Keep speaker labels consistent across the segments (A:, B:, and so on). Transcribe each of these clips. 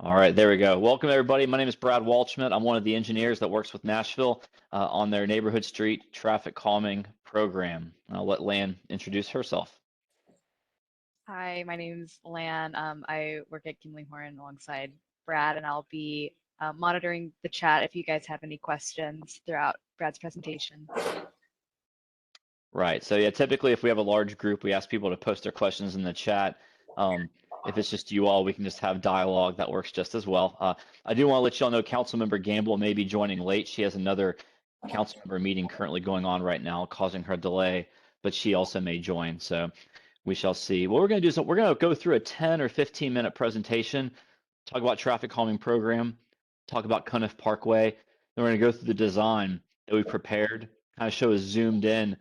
A: All right, there we go. Welcome, everybody. My name is Brad Walshman. I'm one of the engineers that works with Nashville on their neighborhood street traffic calming program. I'll let Lan introduce herself.
B: Hi, my name's Lan. I work at Kimley-Horn alongside Brad, and I'll be monitoring the chat if you guys have any questions throughout Brad's presentation.
A: Right. So yeah, typically if we have a large group, we ask people to post their questions in the chat. If it's just you all, we can just have dialogue. That works just as well. I do want to let you all know Councilmember Gamble may be joining late. She has another council member meeting currently going on right now, causing her delay, but she also may join. So we shall see. What we're going to do is we're going to go through a 10 or 15-minute presentation, talk about traffic calming program, talk about Cunniff Parkway. Then we're going to go through the design that we prepared, kind of show a zoomed in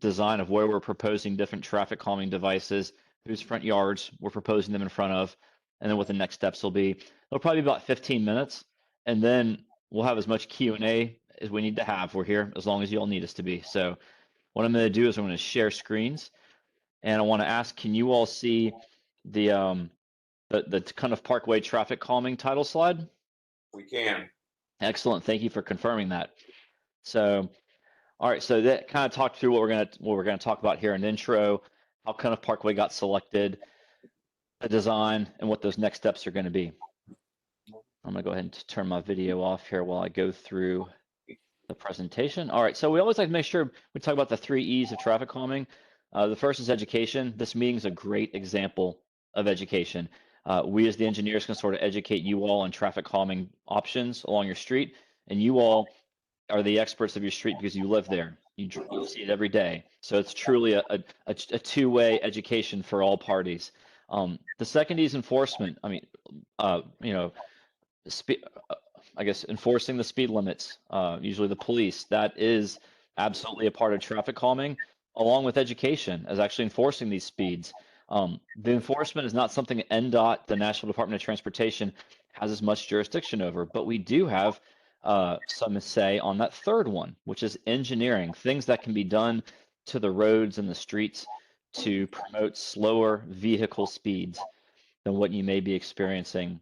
A: design of where we're proposing different traffic calming devices, whose front yards we're proposing them in front of, and then what the next steps will be. It'll probably be about 15 minutes, and then we'll have as much Q&A as we need to have. We're here as long as you all need us to be. So what I'm going to do is I'm going to share screens, and I want to ask, can you all see the Cunniff Parkway traffic calming title slide?
C: We can.
A: Excellent. Thank you for confirming that. So all right, so that kind of talked through what we're gonna talk about here in intro, how Cunniff Parkway got selected, the design, and what those next steps are going to be. I'm gonna go ahead and turn my video off here while I go through the presentation. All right, so we always like to make sure we talk about the 3 E's of traffic calming. The first is education. This meeting is a great example of education. We as the engineers can sort of educate you all on traffic calming options along your street, and you all are the experts of your street because you live there. You see it every day. So it's truly a two-way education for all parties. The second is enforcement. I mean, I guess enforcing the speed limits, usually the police, that is absolutely a part of traffic calming, along with education, as actually enforcing these speeds. The enforcement is not something NDOT, the National Department of Transportation, has as much jurisdiction over, but we do have some say on that third one, which is engineering, things that can be done to the roads and the streets to promote slower vehicle speeds than what you may be experiencing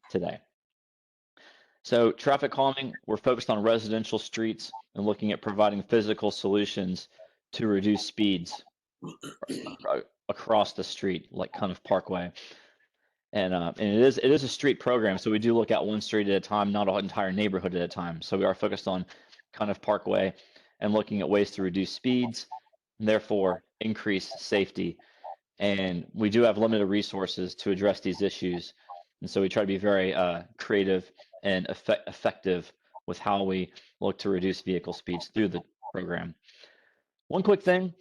A: today. So traffic calming, we're focused on residential streets and looking at providing physical solutions to reduce speeds across the street, like Cunniff Parkway. And it is a street program, so we do look at one street at a time, not an entire neighborhood at a time. So we are focused on Cunniff Parkway and looking at ways to reduce speeds, and therefore increase safety. And we do have limited resources to address these issues, and so we try to be very creative and effective with how we look to reduce vehicle speeds through the program. One quick thing,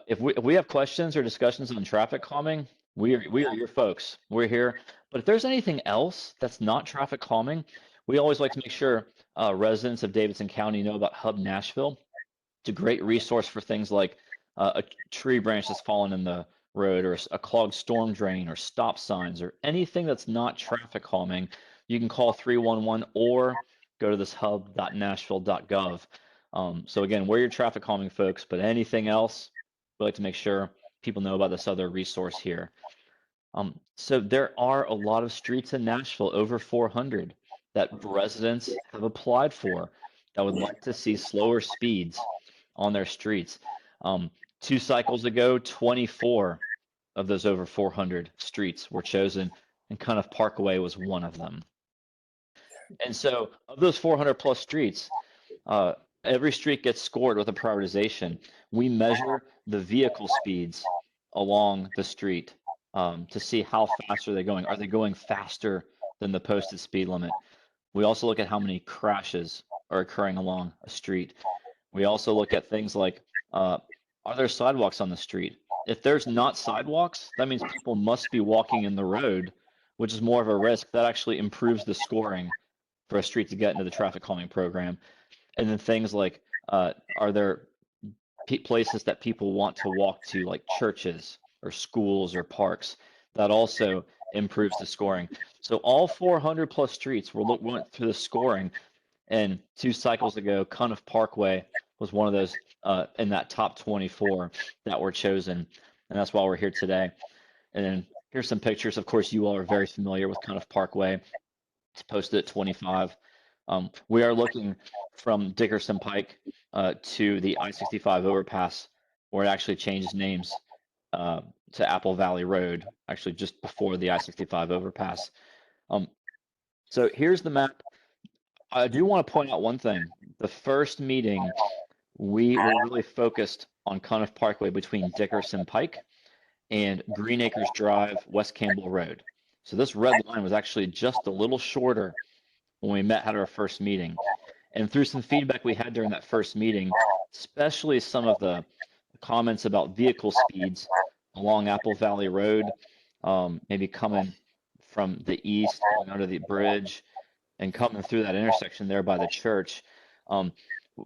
A: if we have questions or discussions on traffic calming, we are your folks. We're here. But if there's anything else that's not traffic calming, we always like to make sure residents of Davidson County know about Hub Nashville. It's a great resource for things like a tree branch that's fallen in the road, or a clogged storm drain, or stop signs, or anything that's not traffic calming. You can call 311 or go to this hub.Nashville.gov. So again, we're your traffic calming folks, but anything else, we like to make sure people know about this other resource here. So there are a lot of streets in Nashville, over 400, that residents have applied for that would like to see slower speeds on their streets. 2 cycles ago, 24 of those over 400 streets were chosen, and Cunniff Parkway was one of them. And so of those 400 plus streets, every street gets scored with a prioritization. We measure the vehicle speeds along the street to see how fast are they going. Are they going faster than the posted speed limit? We also look at how many crashes are occurring along a street. We also look at things like, are there sidewalks on the street? If there's not sidewalks, that means people must be walking in the road, which is more of a risk. That actually improves the scoring for a street to get into the traffic calming program. And then things like, are there places that people want to walk to, like churches or schools or parks? That also improves the scoring. So all 400 plus streets went through the scoring, and 2 cycles ago, Cunniff Parkway was one of those in that top 24 that were chosen, and that's why we're here today. And then Here's some pictures. Of course, you all are very familiar with Cunniff Parkway. It's posted at 25. We are looking from Dickerson Pike to the I-65 overpass, where it actually changes names to Apple Valley Road, actually just before the I-65 overpass. So here's the map. I do want to point out one thing. The first meeting, we were really focused on Cunniff Parkway between Dickerson Pike and Green Acres Drive, West Campbell Road. So this red line was actually just a little shorter when we met at our first meeting. And through some feedback we had during that first meeting, especially some of the comments about vehicle speeds along Apple Valley Road, maybe coming from the east, going under the bridge, and coming through that intersection there by the church,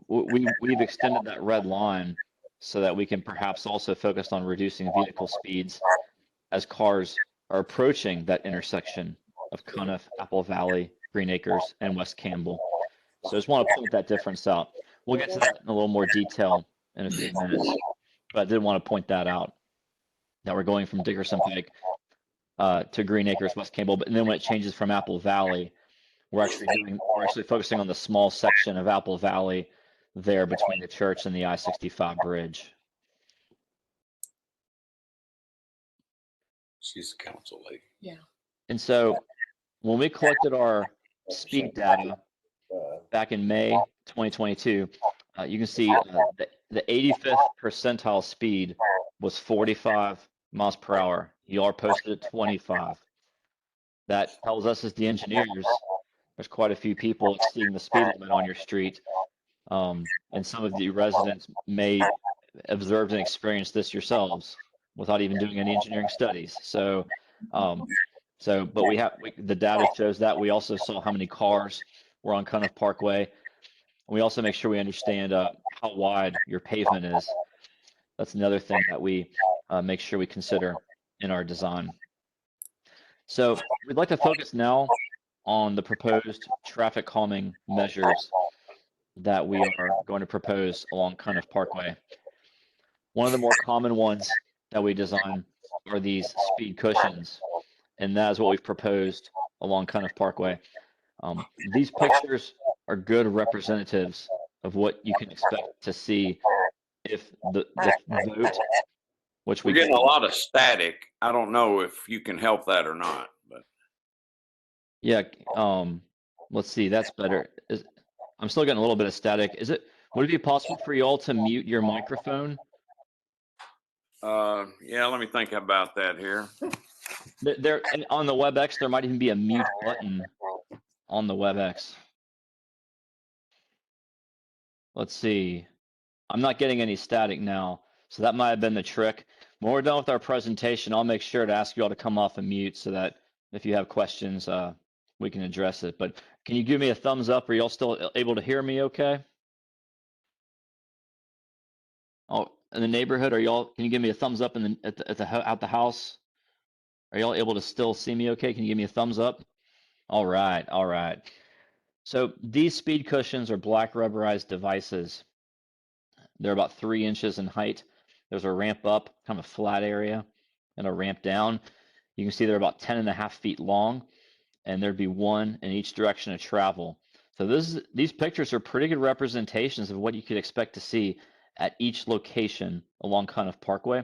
A: we've extended that red line so that we can perhaps also focus on reducing vehicle speeds as cars are approaching that intersection of Cunniff, Apple Valley, Green Acres, and West Campbell. So I just want to point that difference out. We'll get to that in a little more detail in a few minutes, but I did want to point that out, that we're going from Dickerson Pike to Green Acres, West Campbell, but then when it changes from Apple Valley, we're actually focusing on the small section of Apple Valley there between the church and the I-65 bridge.
C: She's a council lady.
D: Yeah.
A: And so when we collected our speed data back in May 2022, you can see the 85th percentile speed was 45 miles per hour. You are posted at 25. That tells us as the engineers, there's quite a few people exceeding the speed limit on your street. And some of the residents may observe and experience this yourselves without even doing any engineering studies. So, but the data shows that. We also saw how many cars were on Cunniff Parkway. We also make sure we understand how wide your pavement is. That's another thing that we make sure we consider in our design. So we'd like to focus now on the proposed traffic calming measures that we are going to propose along Cunniff Parkway. One of the more common ones that we design are these speed cushions, and that is what we've proposed along Cunniff Parkway. These pictures are good representatives of what you can expect to see if the vote, which
C: We're getting a lot of static. I don't know if you can help that or not, but
A: yeah, let's see, that's better. I'm still getting a little bit of static. Would it be possible for you all to mute your microphone?
C: yeah, let me think about that here.
A: There on the WebEx, there might even be a mute button on the WebEx. Let's see. I'm not getting any static now, so that might have been the trick. When we're done with our presentation, I'll make sure to ask you all to come off and mute so that if you have questions, we can address it. But can you give me a thumbs up? Are y'all still able to hear me okay? Oh, in the neighborhood, can you give me a thumbs up at the house? Are y'all able to still see me okay? Can you give me a thumbs up? All right, all right. So these speed cushions are black rubberized devices. They're about 3 inches in height. There's a ramp up, kind of a flat area, and a ramp down. You can see they're about 10.5 feet long, and there'd be one in each direction of travel. So these pictures are pretty good representations of what you could expect to see at each location along Cunniff Parkway,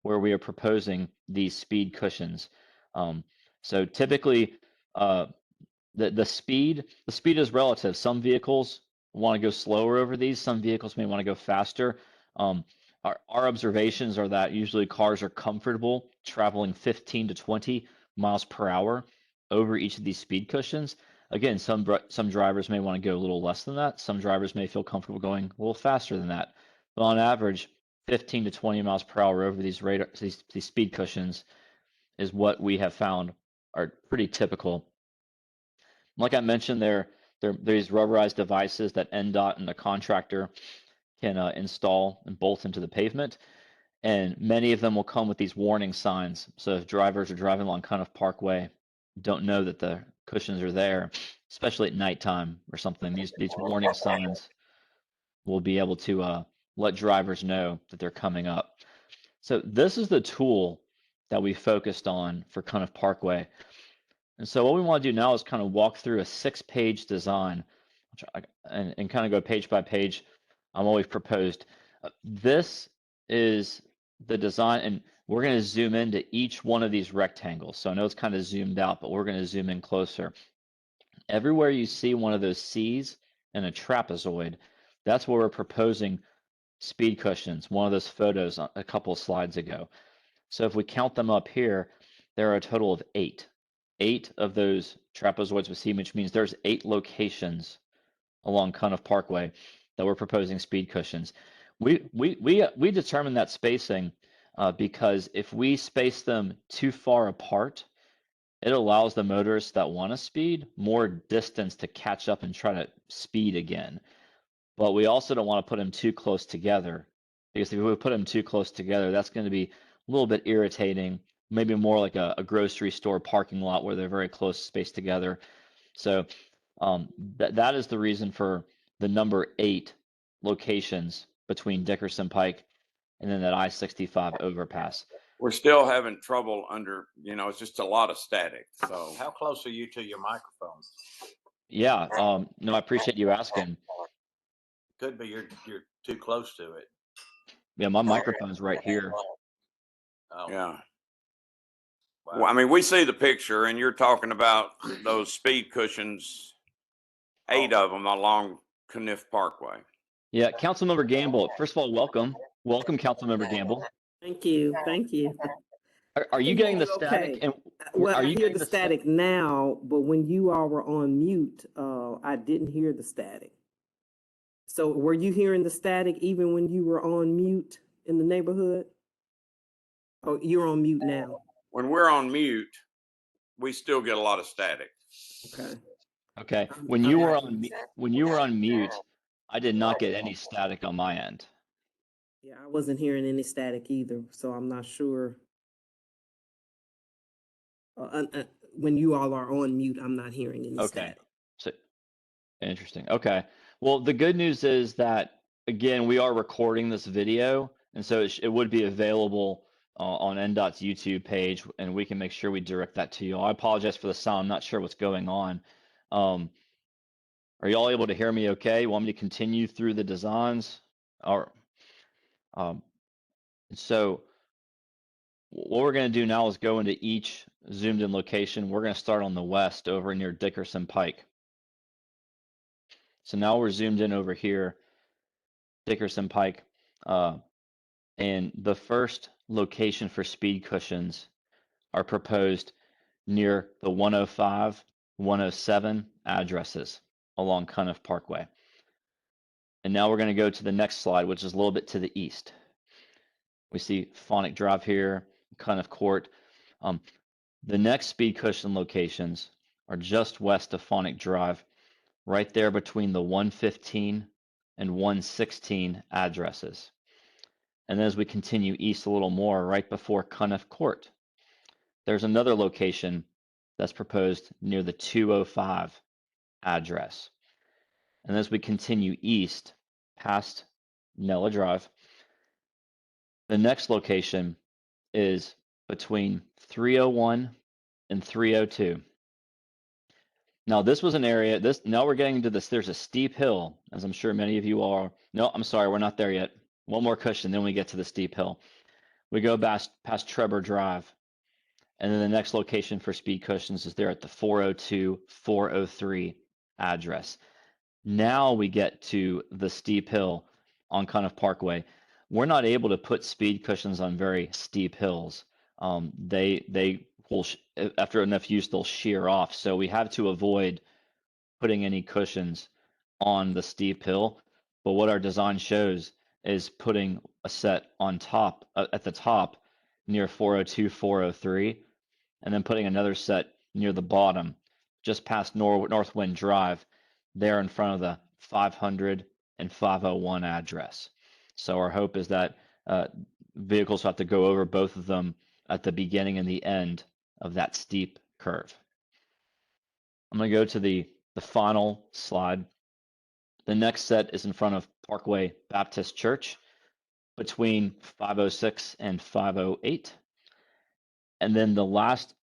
A: where we are proposing these speed cushions. So typically, the speed is relative. Some vehicles want to go slower over these. Some vehicles may want to go faster. Our observations are that usually cars are comfortable traveling 15 to 20 miles per hour over each of these speed cushions. Again, some drivers may want to go a little less than that. Some drivers may feel comfortable going a little faster than that. But on average, 15 to 20 miles per hour over these speed cushions is what we have found are pretty typical. Like I mentioned, they're these rubberized devices that NDOT and the contractor can install and bolt into the pavement. And many of them will come with these warning signs. So if drivers are driving along Cunniff Parkway, don't know that the cushions are there, especially at nighttime or something, these warning signs will be able to let drivers know that they're coming up. So this is the tool that we focused on for Cunniff Parkway. And so what we want to do now is kind of walk through a 6-page design and kind of go page by page on what we've proposed. This is the design, and we're going to zoom into each one of these rectangles. So I know it's kind of zoomed out, but we're going to zoom in closer. Everywhere you see one of those C's and a trapezoid, that's where we're proposing speed cushions, one of those photos a couple of slides ago. So if we count them up here, there are a total of 8. 8 of those trapezoids with C, which means there's 8 locations along Cunniff Parkway that we're proposing speed cushions. We determined that spacing because if we space them too far apart, it allows the motorists that want to speed more distance to catch up and try to speed again. But we also don't want to put them too close together, because if we put them too close together, that's going to be a little bit irritating, maybe more like a grocery store parking lot where they're very close spaced together. So that is the reason for the number 8 locations between Dickerson Pike and then that I-65 overpass.
C: We're still having trouble it's just a lot of static. So
D: How close are you to your microphone?
A: Yeah, no, I appreciate you asking.
D: Could be you're too close to it.
A: Yeah, my microphone's right here.
D: Oh,
C: yeah.
D: wow.
C: Well, I mean, we see the picture, and you're talking about those speed cushions, 8 of them along Cunniff Parkway.
A: Yeah, Councilmember Gamble, first of all, welcome. Welcome, Councilmember Gamble.
E: Thank you. Thank you.
A: Are you getting the static?
E: Okay.
A: And
E: Well,
A: are
E: I
A: you
E: hear
A: getting
E: the
A: the
E: static now, but when you all were on mute, I didn't hear the static. So were you hearing the static even when you were on mute in the neighborhood? Oh, you're on mute now.
C: When we're on mute, we still get a lot of static.
E: Okay.
A: Okay, when you were on mute, I did not get any static on my end.
E: Yeah, I wasn't hearing any static either, so I'm not sure. When you all are on mute, I'm not hearing any
A: Okay,
E: static.
A: so interesting. Okay, well, the good news is that, again, we are recording this video, and so it would be available on NDOT's YouTube page, and we can make sure we direct that to you. I apologize for the sound. I'm not sure what's going on. Are you all able to hear me okay? You want me to continue through the designs? Or, so what we're going to do now is go into each zoomed in location. We're going to start on the west over near Dickerson Pike. So now we're zoomed in over here, Dickerson Pike. And the first location for speed cushions are proposed near the 105, 107 addresses along Cunniff Parkway. And now we're going to go to the next slide, which is a little bit to the east. We see Phonic Drive here, Cunniff Court. The next speed cushion locations are just west of Phonic Drive, right there between the 115 and 116 addresses. And then as we continue east a little more, right before Cunniff Court, there's another location that's proposed near the 205 address. And as we continue east past Nella Drive, the next location is between 301 and 302. Now this was an area, now we're getting into this, there's a steep hill, as I'm sure many of you are. No, I'm sorry, we're not there yet. One more cushion, then we get to the steep hill. We go past Trebor Drive, and then the next location for speed cushions is there at the 402, 403 address. Now we get to the steep hill on Cunniff Parkway. We're not able to put speed cushions on very steep hills. They will, after enough use, they'll shear off. So we have to avoid putting any cushions on the steep hill. But what our design shows is putting a set on top, at the top, near 402, 403, and then putting another set near the bottom, just past Northwind Drive, there in front of the 500 and 501 address. So our hope is that vehicles have to go over both of them at the beginning and the end of that steep curve. I'm going to go to the final slide. The next set is in front of Parkway Baptist Church between 506 and 508. And then the last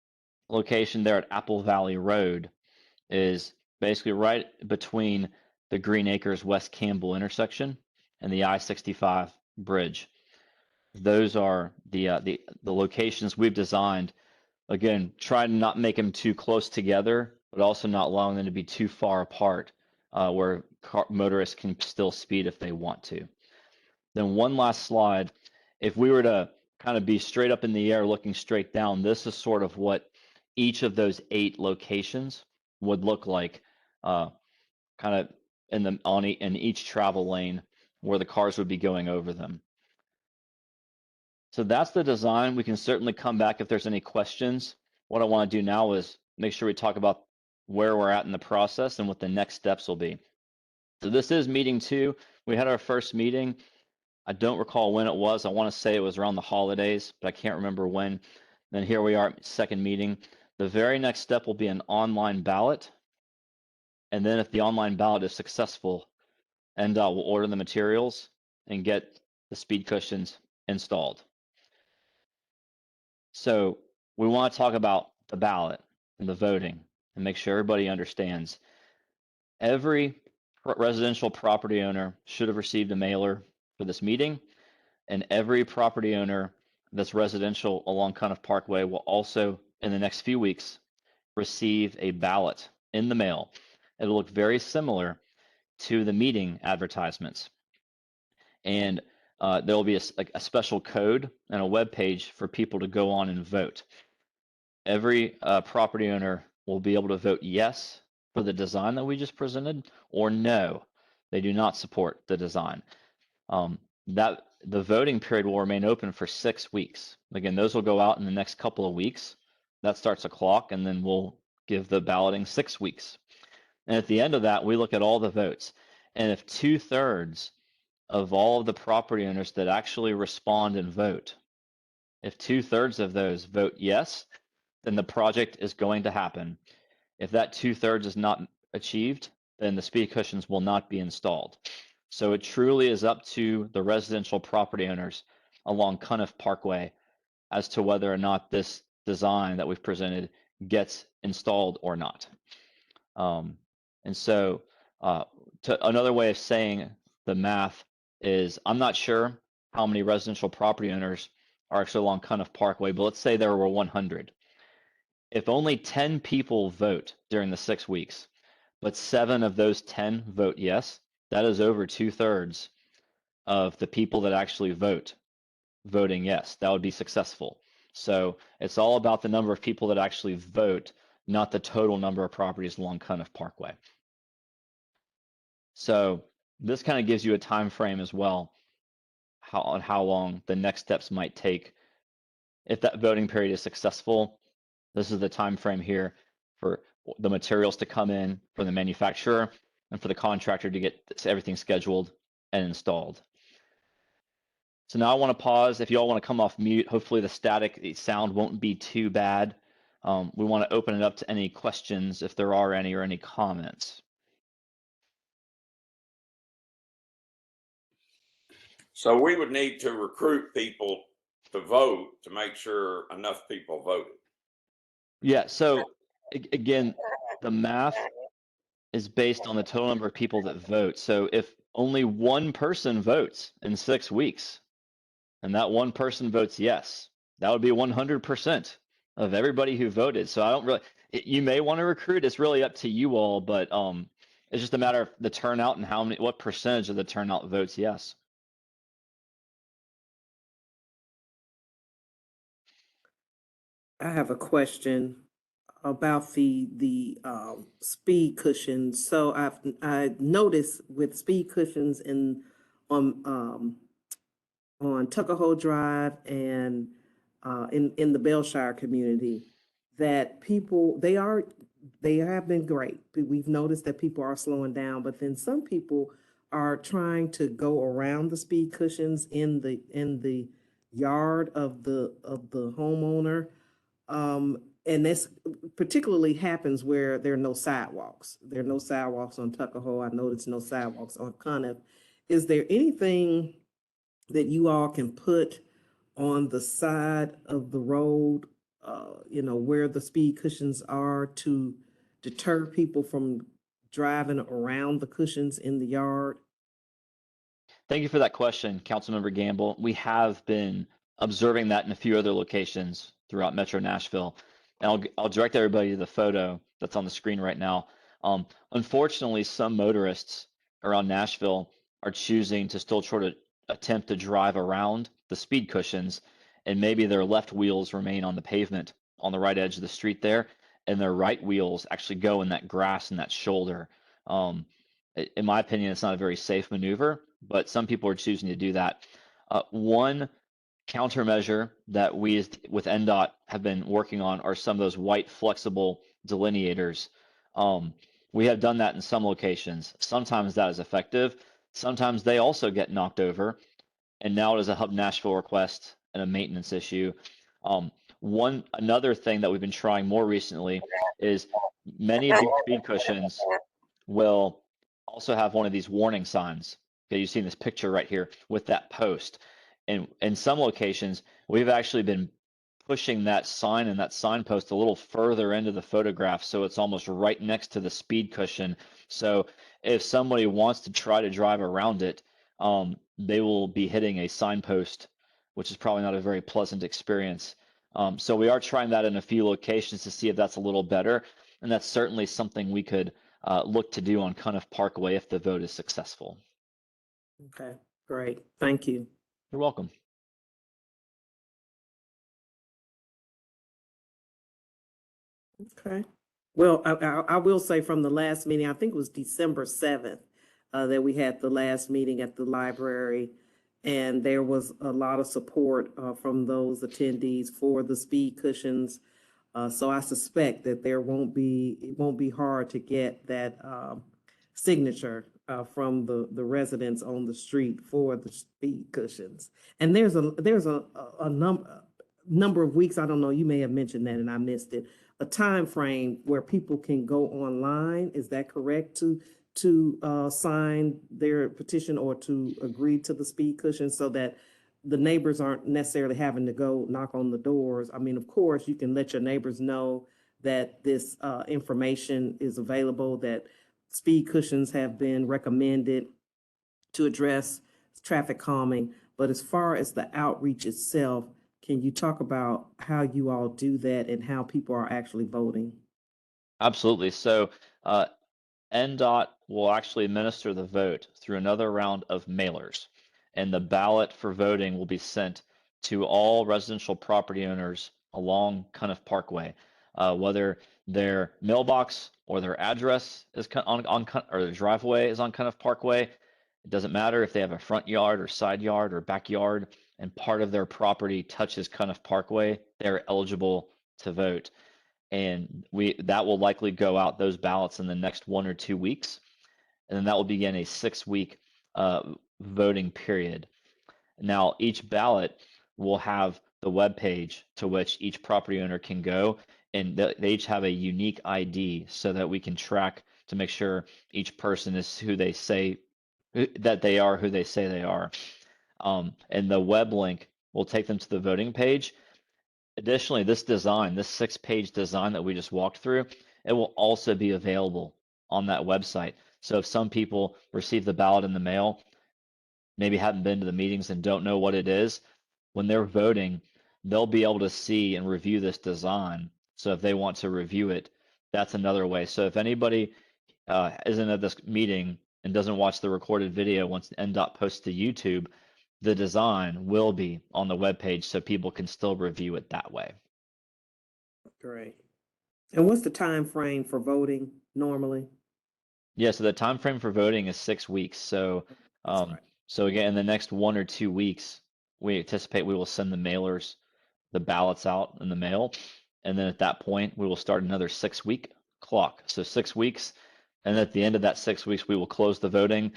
A: location there at Apple Valley Road is basically right between the Green Acres West Campbell intersection and the I-65 bridge. Those are the locations we've designed. Again, try to not make them too close together, but also not allowing them to be too far apart, where motorists can still speed if they want to. Then one last slide. If we were to kind of be straight up in the air looking straight down, this is sort of what each of those 8 locations would look like, kind of in each travel lane where the cars would be going over them. So that's the design. We can certainly come back if there's any questions. What I want to do now is make sure we talk about where we're at in the process and what the next steps will be. So this is meeting 2. We had our first meeting. I don't recall when it was. I want to say it was around the holidays, but I can't remember when. Then here we are, second meeting. The very next step will be an online ballot. And then if the online ballot is successful, NDOT will order the materials and get the speed cushions installed. So we want to talk about the ballot and the voting and make sure everybody understands. Every residential property owner should have received a mailer for this meeting, and every property owner that's residential along Cunniff Parkway will also, in the next few weeks, receive a ballot in the mail. It'll look very similar to the meeting advertisements. And there will be a special code and a web page for people to go on and vote. Every property owner will be able to vote yes for the design that we just presented, or no, they do not support the design. That the voting period will remain open for 6 weeks. Again, those will go out in the next couple of weeks. That starts a clock, and then we'll give the balloting 6 weeks. And at the end of that, we look at all the votes. And if 2/3 of all of the property owners that actually respond and vote, if 2/3 of those vote yes, then the project is going to happen. If that 2/3 is not achieved, then the speed cushions will not be installed. So it truly is up to the residential property owners along Cunniff Parkway as to whether or not this design that we've presented gets installed or not. And so another way of saying the math is, I'm not sure how many residential property owners are actually along Cunniff Parkway, but let's say there were 100. If only 10 people vote during the 6 weeks, but 7 of those 10 vote yes, that is over 2/3 of the people that actually voting yes. That would be successful. So it's all about the number of people that actually vote, not the total number of properties along Cunniff Parkway. So this kind of gives you a time frame as well, on how long the next steps might take. If that voting period is successful, this is the time frame here for the materials to come in from the manufacturer and for the contractor to get everything scheduled and installed. So now I want to pause. If you all want to come off mute, hopefully the sound won't be too bad. We want to open it up to any questions if there are any, or any comments.
C: So we would need to recruit people to vote to make sure enough people voted.
A: Yeah, so again, the math is based on the total number of people that vote. So if only one person votes in 6 weeks, and that one person votes yes, that would be 100% of everybody who voted. So I don't really, you may want to recruit, it's really up to you all, but it's just a matter of the turnout and what percentage of the turnout votes yes.
E: I have a question about the speed cushions. So I noticed with speed cushions on Tuckahoe Drive and in the Belshire community, that they have been great. We've noticed that people are slowing down, but then some people are trying to go around the speed cushions in the yard of the homeowner. And this particularly happens where there are no sidewalks. There are no sidewalks on Tuckahoe. I noticed no sidewalks on Cunniff. Is there anything that you all can put on the side of the road where the speed cushions are to deter people from driving around the cushions in the yard?
A: Thank you for that question, Councilmember Gamble. We have been observing that in a few other locations throughout Metro Nashville. And I'll direct everybody to the photo that's on the screen right now. Unfortunately, some motorists around Nashville are choosing to still try to attempt to drive around the speed cushions, and maybe their left wheels remain on the pavement on the right edge of the street there, and their right wheels actually go in that grass and that shoulder. In my opinion, it's not a very safe maneuver, but some people are choosing to do that. One countermeasure that we with NDOT have been working on are some of those white flexible delineators. We have done that in some locations. Sometimes that is effective. Sometimes they also get knocked over. And now it is a Hub Nashville request and a maintenance issue. Another thing that we've been trying more recently is many of these speed cushions will also have one of these warning signs. Okay, you've seen this picture right here with that post. And in some locations, we've actually been pushing that sign and that signpost a little further into the photograph so it's almost right next to the speed cushion. So if somebody wants to try to drive around it, they will be hitting a signpost, which is probably not a very pleasant experience. So we are trying that in a few locations to see if that's a little better. And that's certainly something we could look to do on Cunniff Parkway if the vote is successful.
E: Okay, great. Thank you.
A: You're welcome.
E: Okay. Well, I will say from the last meeting, I think it was December 7th, that we had the last meeting at the library, and there was a lot of support from those attendees for the speed cushions. So I suspect that it won't be hard to get that signature from the residents on the street for the speed cushions. And there's a number of weeks, I don't know, you may have mentioned that and I missed it, a time frame where people can go online. Is that correct, to sign their petition or to agree to the speed cushion, so that the neighbors aren't necessarily having to go knock on the doors? I mean, of course, you can let your neighbors know that this information is available, that speed cushions have been recommended to address traffic calming. But as far as the outreach itself, can you talk about how you all do that and how people are actually voting?
A: Absolutely. So NDOT will actually administer the vote through another round of mailers, and the ballot for voting will be sent to all residential property owners along Cunniff Parkway, whether their mailbox or their address is on or their driveway is on Cunniff Parkway. It doesn't matter if they have a front yard or side yard or backyard and part of their property touches Cunniff Parkway, they're eligible to vote. And that will likely go out, those ballots, in the next 1 or 2 weeks, and then that will begin a 6-week voting period. Now, each ballot will have the web page to which each property owner can go, and they each have a unique ID so that we can track to make sure each person is who they say that they are, who they say they are. And the web link will take them to the voting page. Additionally, this 6-page design that we just walked through, it will also be available on that website. So if some people receive the ballot in the mail, maybe haven't been to the meetings and don't know what it is, when they're voting, they'll be able to see and review this design. So if they want to review it, that's another way. So if anybody isn't at this meeting and doesn't watch the recorded video once NDOT posts to YouTube, the design will be on the webpage so people can still review it that way.
E: Great. And what's the time frame for voting normally?
A: Yeah, so the time frame for voting is 6 weeks. So
E: Right.
A: so again, in the next 1 or 2 weeks, we anticipate we will send the mailers the ballots out in the mail. And then at that point, we will start another 6-week clock. So 6 weeks. And at the end of that 6 weeks, we will close the voting,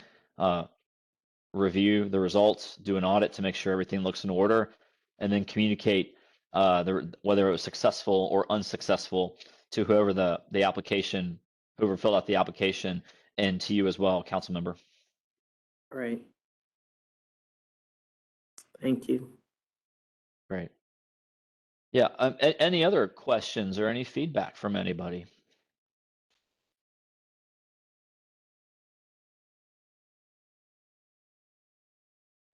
A: review the results, do an audit to make sure everything looks in order, and then communicate whether it was successful or unsuccessful to whoever whoever filled out the application, and to you as well, council member.
E: Great. Thank you.
A: Great. Yeah. Any other questions or any feedback from anybody?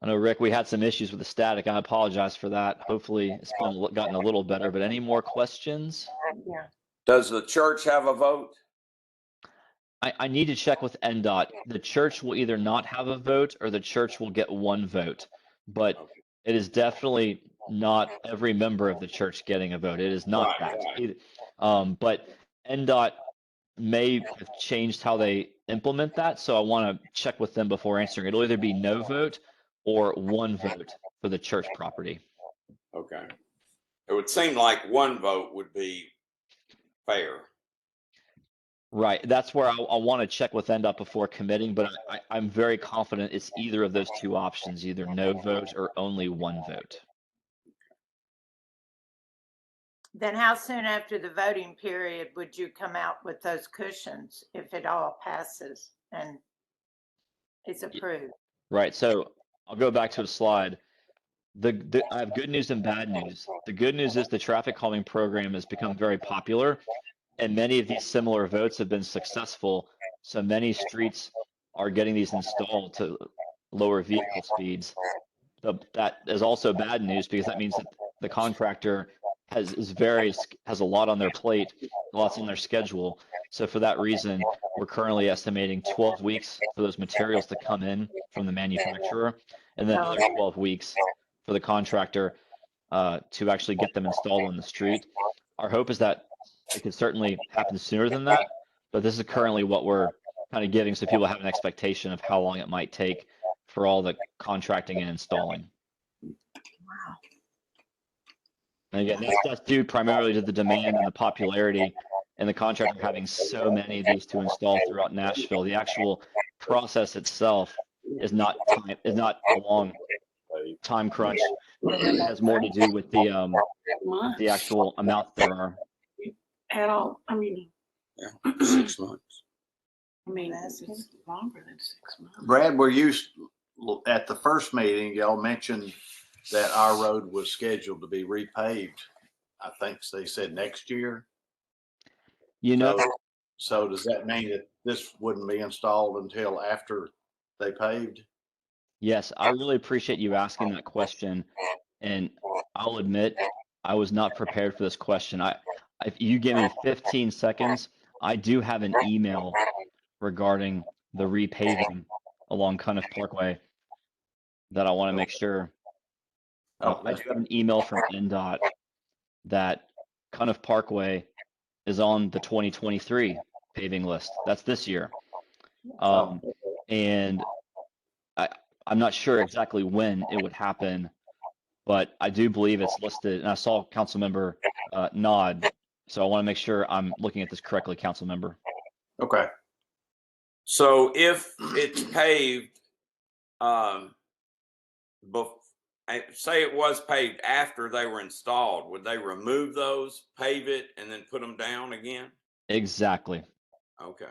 A: I know, Rick, we had some issues with the static. I apologize for that. Hopefully it's gotten a little better, but any more questions?
F: Yeah.
C: Does the church have a vote?
A: I need to check with NDOT. The church will either not have a vote or the church will get one vote, but it is definitely not every member of the church getting a vote. It is not
C: Right,
A: that. But NDOT may have changed how they implement that, so I want to check with them before answering. It'll either be no vote or one vote for the church property.
C: Okay. It would seem like one vote would be fair.
A: Right. That's where I want to check with NDOT before committing, but I'm very confident it's either of those two options, either no vote or only one vote.
F: Then how soon after the voting period would you come out with those cushions if it all passes and is approved?
A: Right. So I'll go back to a slide. I have good news and bad news. The good news is the traffic calming program has become very popular, and many of these similar votes have been successful. So many streets are getting these installed to lower vehicle speeds. That is also bad news because that means that the contractor has a lot on their plate, lots on their schedule. So for that reason, we're currently estimating 12 weeks for those materials to come in from the manufacturer, and then another 12 weeks for the contractor to actually get them installed on the street. Our hope is that it could certainly happen sooner than that, but this is currently what we're kind of giving so people have an expectation of how long it might take for all the contracting and installing.
F: Wow.
A: And again, that's due primarily to the demand and the popularity and the contractor having so many of these to install throughout Nashville. The actual process itself is not a long time crunch. It has more to do with the actual amount there are.
G: At all, I mean,
C: 6 months.
G: I mean, it's longer than 6 months.
D: Brad, were you at the first meeting, y'all mentioned that our road was scheduled to be repaved. I think they said next year.
A: You know,
D: So does that mean that this wouldn't be installed until after they paved?
A: yes, I really appreciate you asking that question. And I'll admit, I was not prepared for this question. If you give me 15 seconds, I do have an email regarding the repaving along Cunniff Parkway that I want to make sure. I do have an email from NDOT that Cunniff Parkway is on the 2023 paving list. That's this year. And I'm not sure exactly when it would happen, but I do believe it's listed. And I saw Councilmember nod, so I want to make sure I'm looking at this correctly, Councilmember.
D: Okay.
C: So if it's paved, say it was paved after they were installed, would they remove those, pave it, and then put them down again?
A: Exactly.
C: Okay.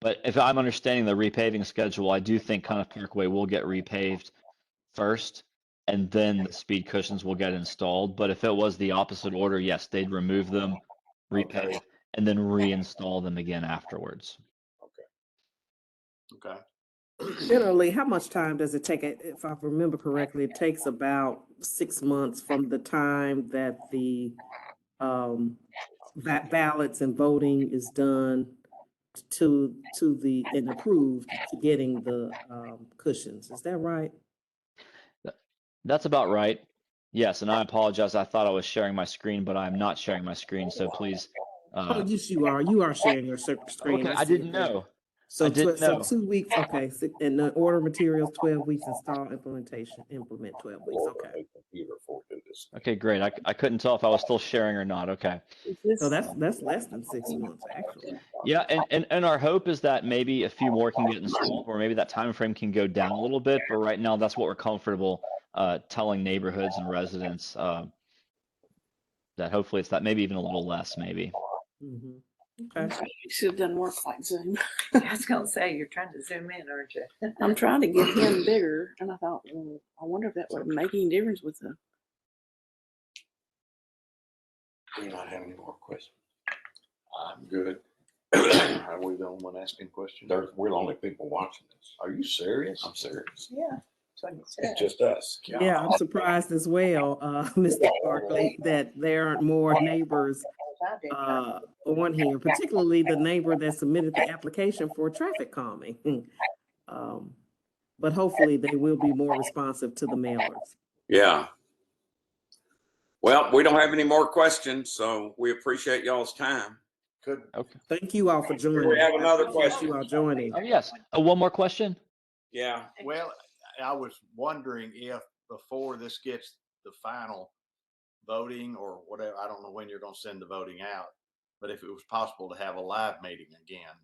A: But if I'm understanding the repaving schedule, I do think Cunniff Parkway will get repaved first, and then the speed cushions will get installed. But if it was the opposite order, yes, they'd remove them, repave, and then reinstall them again afterwards.
D: Okay.
E: Generally, how much time does it take? If I remember correctly, it takes about 6 months from the time that the that ballots and voting is done to the and approved to getting the cushions. Is that right?
A: That's about right. Yes, and I apologize. I thought I was sharing my screen, but I'm not sharing my screen. So please.
E: Oh, yes, you are. You are sharing your screen.
A: Okay, I didn't know.
E: So,
A: I didn't know.
E: 2 weeks, okay, and the order materials, 12 weeks, install, implement 12 weeks, okay.
A: Okay, great. I couldn't tell if I was still sharing or not. Okay.
E: So that's less than 6 months, actually.
A: Yeah, and our hope is that maybe a few more can get installed, or maybe that time frame can go down a little bit. But right now, that's what we're comfortable telling neighborhoods and residents that hopefully it's that maybe even a little less, maybe.
E: Mhm. Okay.
G: It still doesn't work like Zoom.
F: I was gonna say, you're trying to zoom in, aren't you?
G: I'm trying to get him bigger, and I thought, well, I wonder if that would make any difference with the.
H: Do not have any more questions. I'm good. Are we the only one asking questions? We're the only people watching this. Are you serious? I'm serious.
F: Yeah, that's what you said.
H: It's just us.
E: Yeah, I'm surprised as well, Mr. Barkley, that there aren't more neighbors on here, particularly the neighbor that submitted the application for traffic calming. But hopefully they will be more responsive to the mailers.
C: Yeah. Well, we don't have any more questions, so we appreciate y'all's time.
H: Good.
A: Okay.
E: Thank you all for joining.
C: We have
E: I
C: another
E: appreciate
C: question.
E: You all joining.
A: Oh, yes. One more question.
C: Yeah.
D: Well, I was wondering if before this gets the final voting or whatever, I don't know when you're going to send the voting out, but if it was possible to have a live meeting again,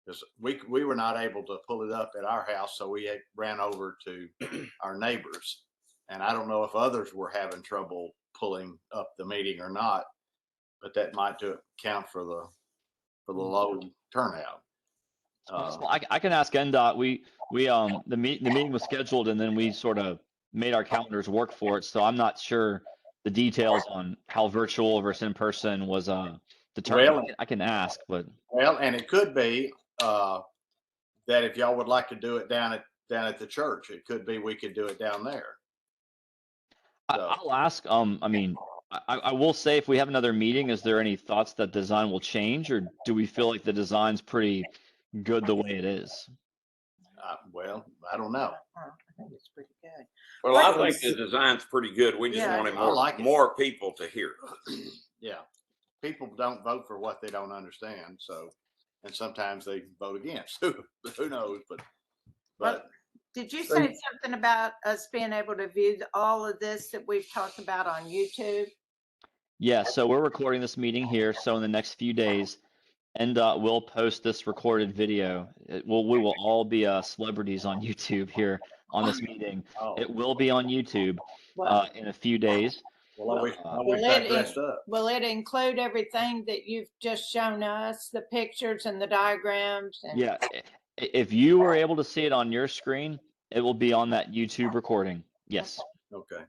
D: because we were not able to pull it up at our house, so we ran over to our neighbors, and I don't know if others were having trouble pulling up the meeting or not, but that might account for the low turnout.
A: I can ask NDOT. The meeting was scheduled and then we sort of made our calendars work for it. So I'm not sure the details on how virtual versus in person was determined.
D: Well,
A: I can ask, but
D: and it could be that if y'all would like to do it down at the church, it could be we could do it down there.
A: I'll ask. I mean, I will say if we have another meeting, is there any thoughts that design will change, or do we feel like the design's pretty good the way it is?
D: Well, I don't know.
F: I think it's pretty good.
C: Well, I think the design's pretty good. We just
F: Yeah,
C: wanted
D: I like it.
C: more people to hear it.
D: Yeah, people don't vote for what they don't understand. So, and sometimes they vote against. Who knows? But
F: Did you say something about us being able to view all of this that we've talked about on YouTube?
A: Yeah, so we're recording this meeting here. So in the next few days, NDOT will post this recorded video. We will all be celebrities on YouTube here on this meeting. It will be on YouTube in a few days.
D: well, we got dressed up.
F: Will it include everything that you've just shown us, the pictures and the diagrams? And
A: Yeah, if you were able to see it on your screen, it will be on that YouTube recording. Yes.
D: Okay.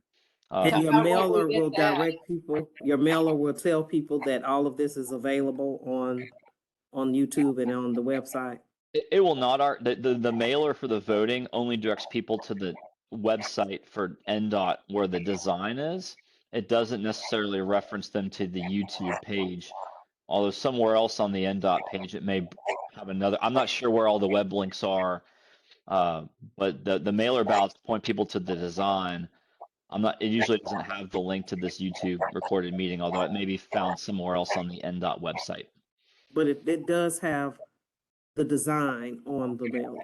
E: And your
F: how will we
E: mailer
F: get
E: will
F: that?
E: direct people, your mailer will tell people that all of this is available on YouTube and on the website.
A: It will not. The mailer for the voting only directs people to the website for NDOT where the design is. It doesn't necessarily reference them to the YouTube page. Although somewhere else on the NDOT page, it may have another. I'm not sure where all the web links are, but the mailer ballots point people to the design. It usually doesn't have the link to this YouTube recorded meeting, although it may be found somewhere else on the NDOT website.
E: But it does have the design on the mailer.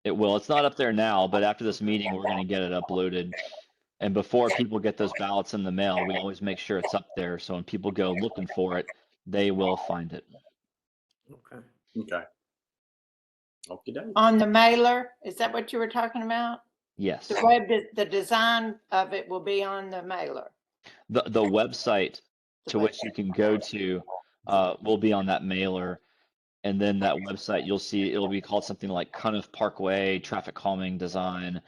A: It will. It's not up there now, but after this meeting, we're going to get it uploaded. And before people get those ballots in the mail, we always make sure it's up there. So when people go looking for it, they will find it.
E: Okay.
D: Okay. Okay.
F: On the mailer, is that what you were talking about?
A: Yes.
F: The design of it will be on the mailer.
A: The website to which you can go to will be on that mailer. And then that website, you'll see it'll be called something like Cunniff Parkway, Traffic Calming Design.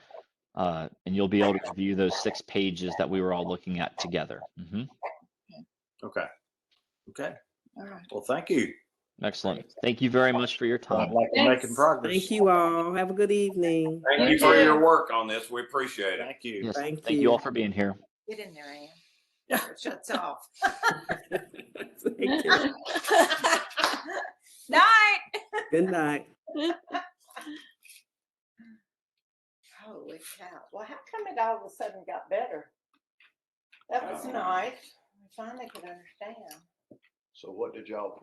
A: And you'll be able to view those 6 pages that we were all looking at together. Mm-hmm.
D: Okay. Okay.
F: All right.
D: Well, thank you.
A: Excellent. Thank you very much for your time.
D: Like making progress.
E: Thank you all. Have a good evening.
C: Thank you for your work on this. We appreciate it.
D: Thank you.
A: Yes,
E: Thank
A: thank you all for being here.
F: Get in there, Ann. It shuts off.
E: Thank you.
F: Night.
E: Good night.
F: Holy cow. Well, how come it all of a sudden got better? That was nice. We finally could understand.
H: So what did y'all